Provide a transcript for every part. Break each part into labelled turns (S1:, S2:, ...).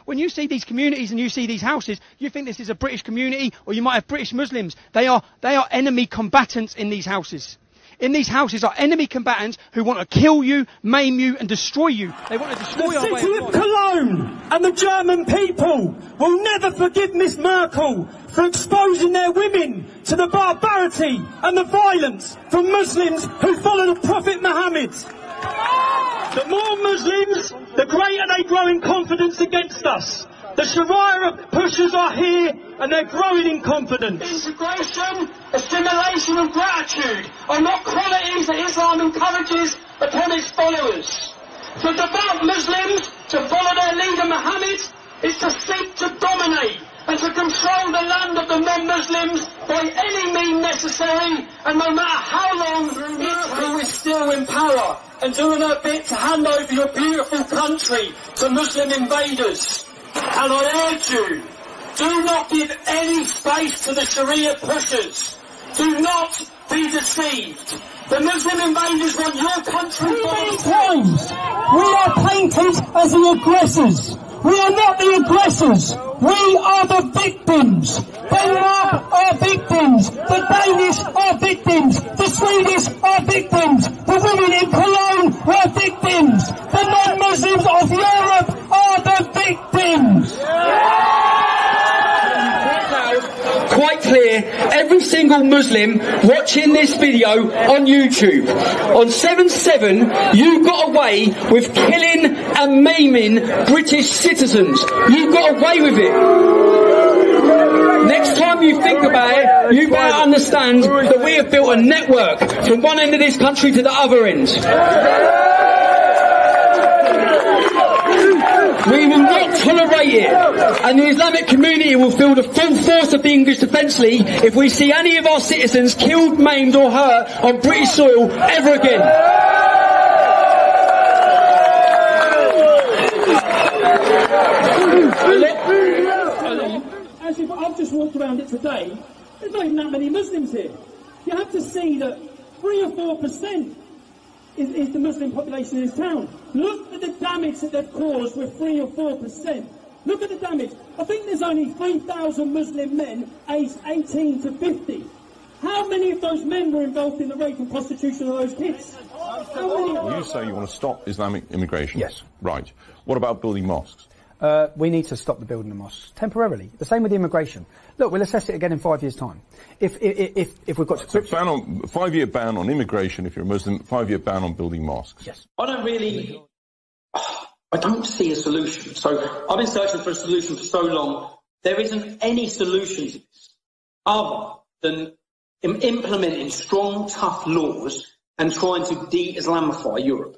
S1: when you see these communities and you see these houses, you think this is a British community, or you might have British Muslims. They are enemy combatants in these houses. In these houses are enemy combatants who want to kill you, maim you and destroy you. They want to destroy our way of life.
S2: The city of Cologne and the German people will never forgive Miss Merkel for exposing their women to the barbarity and the violence from Muslims who follow the Prophet Muhammad. The more Muslims, the greater they grow in confidence against us. The Sharia pushers are here and they're growing in confidence.
S3: Integration, assimilation and gratitude are not qualities that Islam encourages upon its followers. For devout Muslims to follow their leader Muhammad is to seek to dominate and to control the land of the non-Muslims by any means necessary, and no matter how long it's who is still in power and doing her bit to hand over your beautiful country to Muslim invaders. And I urge you, do not give any space to the Sharia pushers. Do not be deceived. The Muslim invaders want your country.
S2: Too many times we are painted as the aggressors. We are not the aggressors. We are the victims. Denmark are victims. The Danish are victims. The Swedish are victims. The women in Cologne were victims. The non-Muslims of Europe are the victims.
S4: Quite clear, every single Muslim watching this video on YouTube. On 7/7, you got away with killing and maiming British citizens. You got away with it. Next time you think about it, you better understand that we have built a network from one end of this country to the other end. We will not tolerate it, and the Islamic community will feel the full force of the English Defence League if we see any of our citizens killed, maimed or hurt on British soil ever again.
S2: As if I've just walked around it today, there's not even that many Muslims here. You have to see that 3 or 4% is the Muslim population in this town. Look at the damage that they've caused with 3 or 4%. Look at the damage. I think there's only 3,000 Muslim men aged 18 to 50. How many of those men were involved in the rape and prostitution of those kids? How many?
S5: You say you want to stop Islamic immigration?
S6: Yes.
S5: Right. What about building mosques?
S6: We need to stop the building of mosques temporarily. The same with immigration. Look, we'll assess it again in 5 years' time. If we've got
S5: so 5-year ban on immigration if you're a Muslim, 5-year ban on building mosques.
S6: Yes.
S7: I don't see a solution. So I've been searching for a solution for so long. There isn't any solution to this other than implementing strong, tough laws and trying to de-Islamify Europe.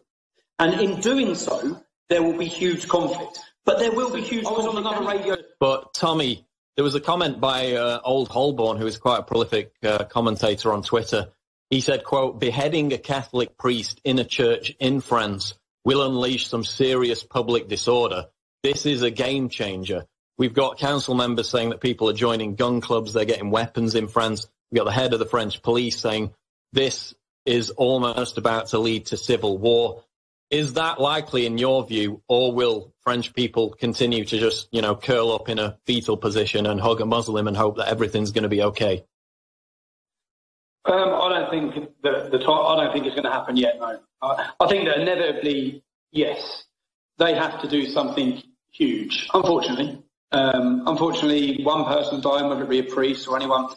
S7: And in doing so, there will be huge conflict. But there will be huge conflict. On another radio.
S8: But Tommy, there was a comment by Old Holborn, who is quite a prolific commentator on Twitter. He said, quote, beheading a Catholic priest in a church in France will unleash some serious public disorder. This is a game changer. We've got council members saying that people are joining gun clubs, they're getting weapons in France. We've got the head of the French police saying this is almost about to lead to civil war. Is that likely in your view, or will French people continue to just, curl up in a fetal position and hug a Muslim and hope that everything's going to be okay?
S7: I don't think it's going to happen yet. No, I think that inevitably, yes, they have to do something huge. Unfortunately, one person dying, whether it be a priest or anyone,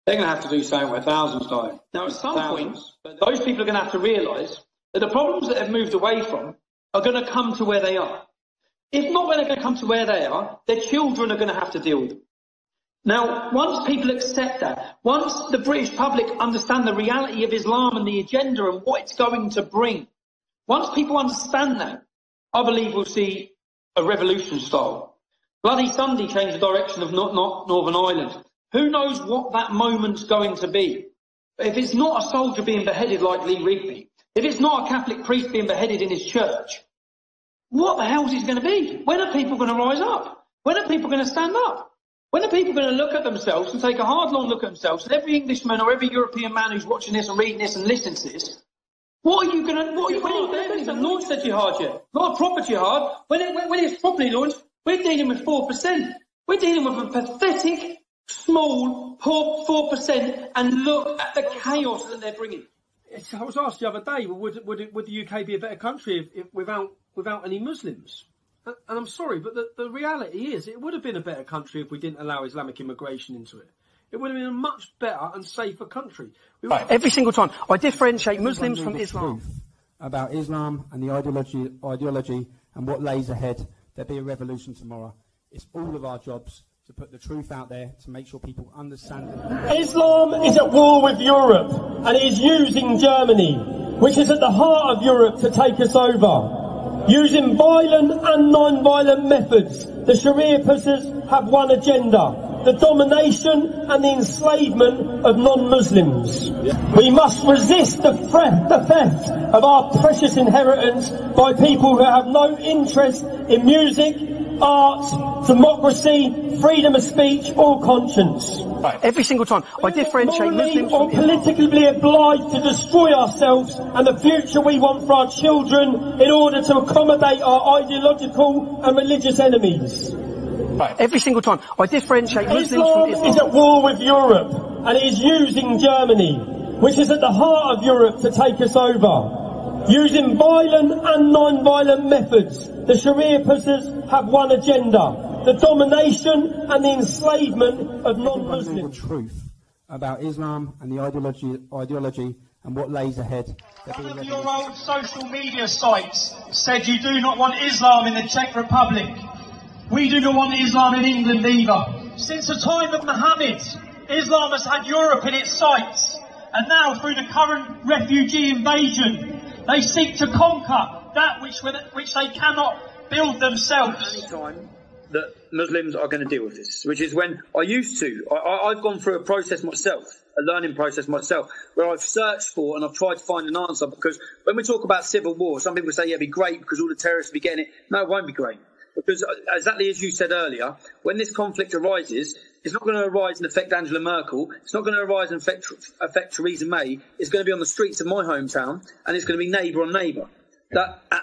S7: they're going to have to do something where thousands die. Now, at some point, those people are going to have to realise that the problems that they've moved away from are going to come to where they are. If not, when they're going to come to where they are, their children are going to have to deal with them. Now, once people accept that, once the British public understand the reality of Islam and the agenda and what it's going to bring, once people understand that, I believe we'll see a revolution style. Bloody Sunday changed the direction of Northern Ireland. Who knows what that moment's going to be? But if it's not a soldier being beheaded like Lee Rigby, if it's not a Catholic priest being beheaded in his church, what the hell is it going to be? When are people going to rise up? When are people going to stand up? When are people going to look at themselves and take a hard, long look at themselves, and every Englishman or every European man who's watching this and reading this and listening to this, what are you going to, when it's launched a jihad yet? Not a proper jihad. When it's properly launched, We're dealing with 4%. We're dealing with a pathetic, small, poor 4%, and look at the chaos that they're bringing.
S9: I was asked the other day, would the UK be a better country if without any Muslims? And I'm sorry, but the reality is it would have been a better country if we didn't allow Islamic immigration into it. It would have been a much better and safer country.
S6: Every single time. I differentiate Muslims from Islam.
S10: About Islam and the ideology and what lays ahead. There'll be a revolution tomorrow. It's all of our jobs to put the truth out there, to make sure people understand it.
S2: Islam is at war with Europe and is using Germany, which is at the heart of Europe, to take us over. Using violent and non-violent methods, the Sharia pushers have one agenda: the domination and the enslavement of non-Muslims. We must resist the theft of our precious inheritance by people who have no interest in music, art, democracy, freedom of speech or conscience.
S6: Every single time. I differentiate Muslims
S2: or politically obliged to destroy ourselves and the future we want for our children in order to accommodate our ideological and religious enemies.
S6: Every single time. I differentiate Muslims from Islam.
S2: Is at war with Europe and is using Germany, which is at the heart of Europe, to take us over. Using violent and non-violent methods, the Sharia pushers have one agenda: the domination and the enslavement of non-Muslims.
S10: The truth about Islam and the ideology and what lays ahead.
S11: One of your old social media sites said you do not want Islam in the Czech Republic. We do not want Islam in England either. Since the time of Muhammad, Islam has had Europe in its sights, and now through the current refugee invasion, they seek to conquer that which they cannot build themselves.
S12: Any time that Muslims are going to deal with this, which is when I've gone through a process myself, a learning process myself, where I've searched for and I've tried to find an answer, because when we talk about civil war, some people say, yeah, it'd be great because all the terrorists will be getting it. No, it won't be great. Because exactly as you said earlier, when this conflict arises, it's not going to arise and affect Angela Merkel. It's not going to arise and affect Theresa May. It's going to be on the streets of my hometown, and it's going to be neighbour on neighbour.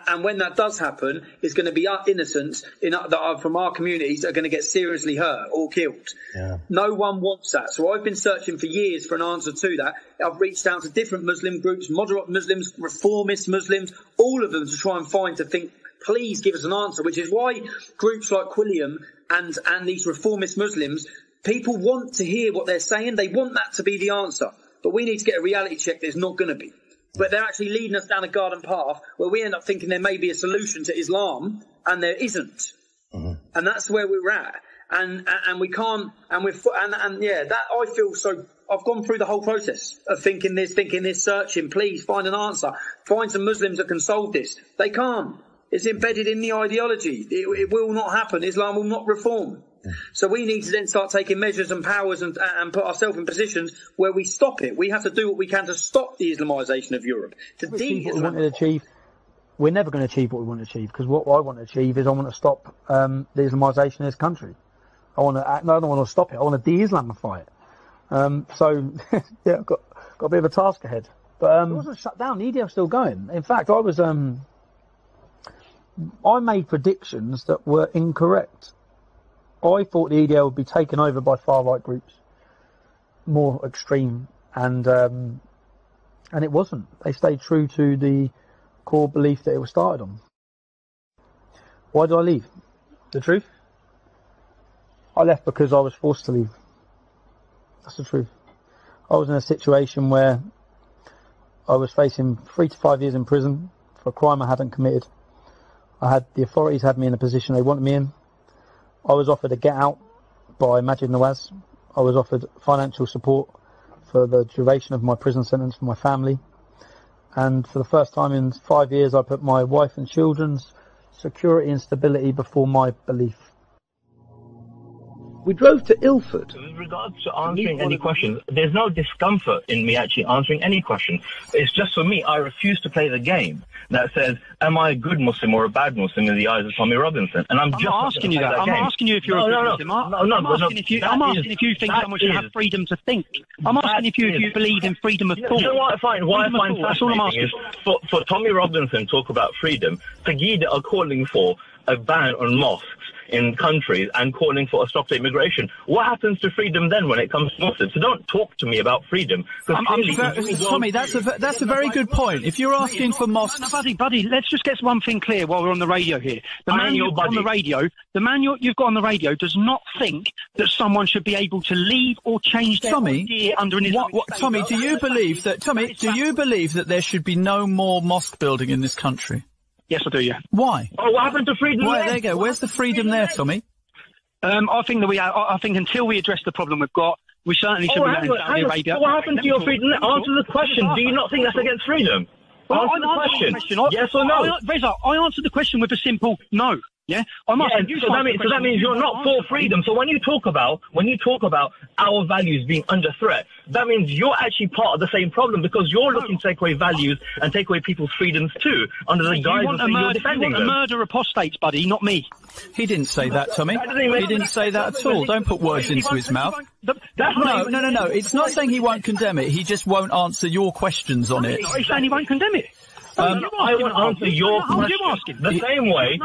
S12: And when that does happen, it's going to be innocents that are from our communities that are going to get seriously hurt or killed. Yeah. No one wants that. So I've been searching for years for an answer to that. I've reached out to different Muslim groups, moderate Muslims, reformist Muslims, all of them to try and think, please give us an answer, which is why groups like Quilliam and these reformist Muslims, people want to hear what they're saying. They want that to be the answer. But we need to get a reality check that it's not going to be. But they're actually leading us down a garden path where we end up thinking there may be a solution to Islam, and there isn't. Mm-hmm. And that's where we're at. And we can't, that I feel so. I've gone through the whole process of thinking this, searching, please find an answer. Find some Muslims that can solve this. They can't. It's embedded in the ideology. It will not happen. Islam will not reform. So we need to then start taking measures and powers and put ourselves in positions where we stop it. We have to do what we can to stop the Islamisation of Europe.
S6: We're never going to achieve what we want to achieve, because what I want to achieve is I want to stop the Islamisation of this country. I don't want to stop it. I want to de-Islamify it. I've got a bit of a task ahead. But it wasn't shut down. The EDL's still going. In fact, I made predictions that were incorrect. I thought the EDL would be taken over by far-right groups, more extreme, and it wasn't. They stayed true to the core belief that it was started on. Why did I leave? The truth? I left because I was forced to leave. That's the truth. I was in a situation where I was facing 3 to 5 years in prison for a crime I hadn't committed. The authorities had me in a position they wanted me in. I was offered a get out by Majid Nawaz. I was offered financial support for the duration of my prison sentence for my family. And for the first time in 5 years, I put my wife and children's security and stability before my belief.
S13: We drove to Ilford.
S14: With regards to answering any questions, there's no discomfort in me actually answering any question. It's just for me, I refuse to play the game that says, am I a good Muslim or a bad Muslim in the eyes of Tommy Robinson? And I'm just
S15: asking you that. I'm asking you if you're a good Muslim. I'm asking if you think someone should have freedom to think. I'm asking if you believe in freedom of thought.
S14: You know what I find fascinating is for Tommy Robinson to talk about freedom, Pegida are calling for a ban on mosques in countries and calling for a stop to immigration. What happens to freedom then when it comes to Muslims? So don't talk to me about freedom.
S13: Tommy, that's a very good point. If you're asking for mosques...
S15: Buddy, let's just get one thing clear while we're on the radio here. The man you've got on the radio does not think that someone should be able to leave or change their idea under an Islamic state.
S13: Tommy, do you believe that there should be no more mosque building in this country?
S15: Yes, I do, yeah.
S13: Why?
S14: Oh, what happened to freedom?
S13: Well, there you go. Where's the freedom there, Tommy?
S15: I think until we address the problem we've got, we certainly should be going to Saudi Arabia.
S14: So what happened to your freedom? Answer the question. Do you not think that's against freedom? Answer the question. Yes or no?
S15: Reza, I answered the question with a simple no. Yeah, so
S14: that means you're not for freedom. So when you talk about our values being under threat, that means you're actually part of the same problem, because you're looking to take away values and take away people's freedoms too, under the guise of saying you're defending them.
S15: You want to murder apostates, buddy, not me.
S13: He didn't say that, Tommy. He didn't say that at all. Don't put words into his mouth. No. It's not saying he won't condemn it. He just won't answer your questions on it.
S15: He's saying he won't condemn it.
S14: I will answer your question the same way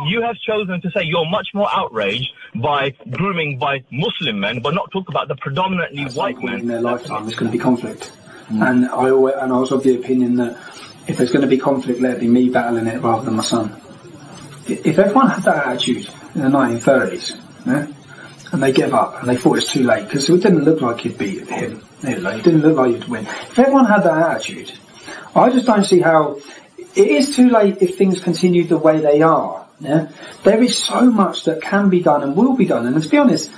S14: you have chosen to say you're much more outraged by grooming by Muslim men, but not talk about the predominantly white men.
S16: In their lifetime, there's going to be conflict, and I was of the opinion that if there's going to be conflict, let it be me battling it rather than my son. If everyone had that attitude in the 1930s, yeah, and they gave up and they thought it's too late because it didn't look like you'd beat him, it didn't look like you'd win. If everyone had that attitude, I just don't see how it is too late if things continue the way they are. Yeah? There is so much that can be done and will be done. And to be honest,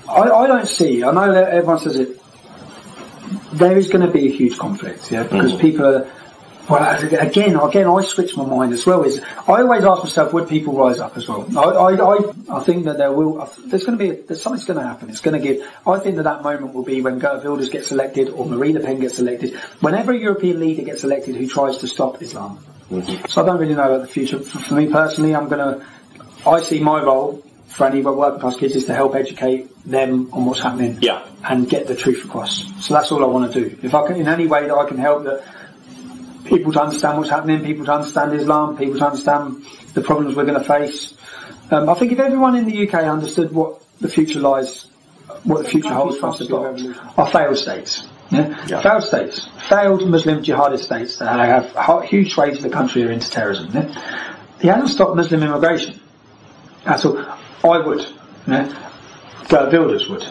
S16: I don't see, I know that everyone says it, there is going to be a huge conflict, yeah, because people are, well, again, I switch my mind as well. I always ask myself, would people rise up as well? I think that there's something's going to happen. It's going to give. I think that moment will be when Geert Wilders gets elected or Marie Le Pen gets elected. Whenever a European leader gets elected who tries to stop Islam. So I don't really know about the future. For me personally, I see my role for any working class kids is to help educate them on what's happening, and get the truth across. So that's all I want to do. If I can, in any way that I can help that. People to understand what's happening, people to understand Islam, people to understand the problems we're going to face. I think if everyone in the UK understood what the future holds for us are failed states. Yeah? Failed states. Failed Muslim jihadist states that have huge swathes of the country are into terrorism. Yeah? He hasn't stopped Muslim immigration. That's all. I would. Yeah? Geert Wilders would.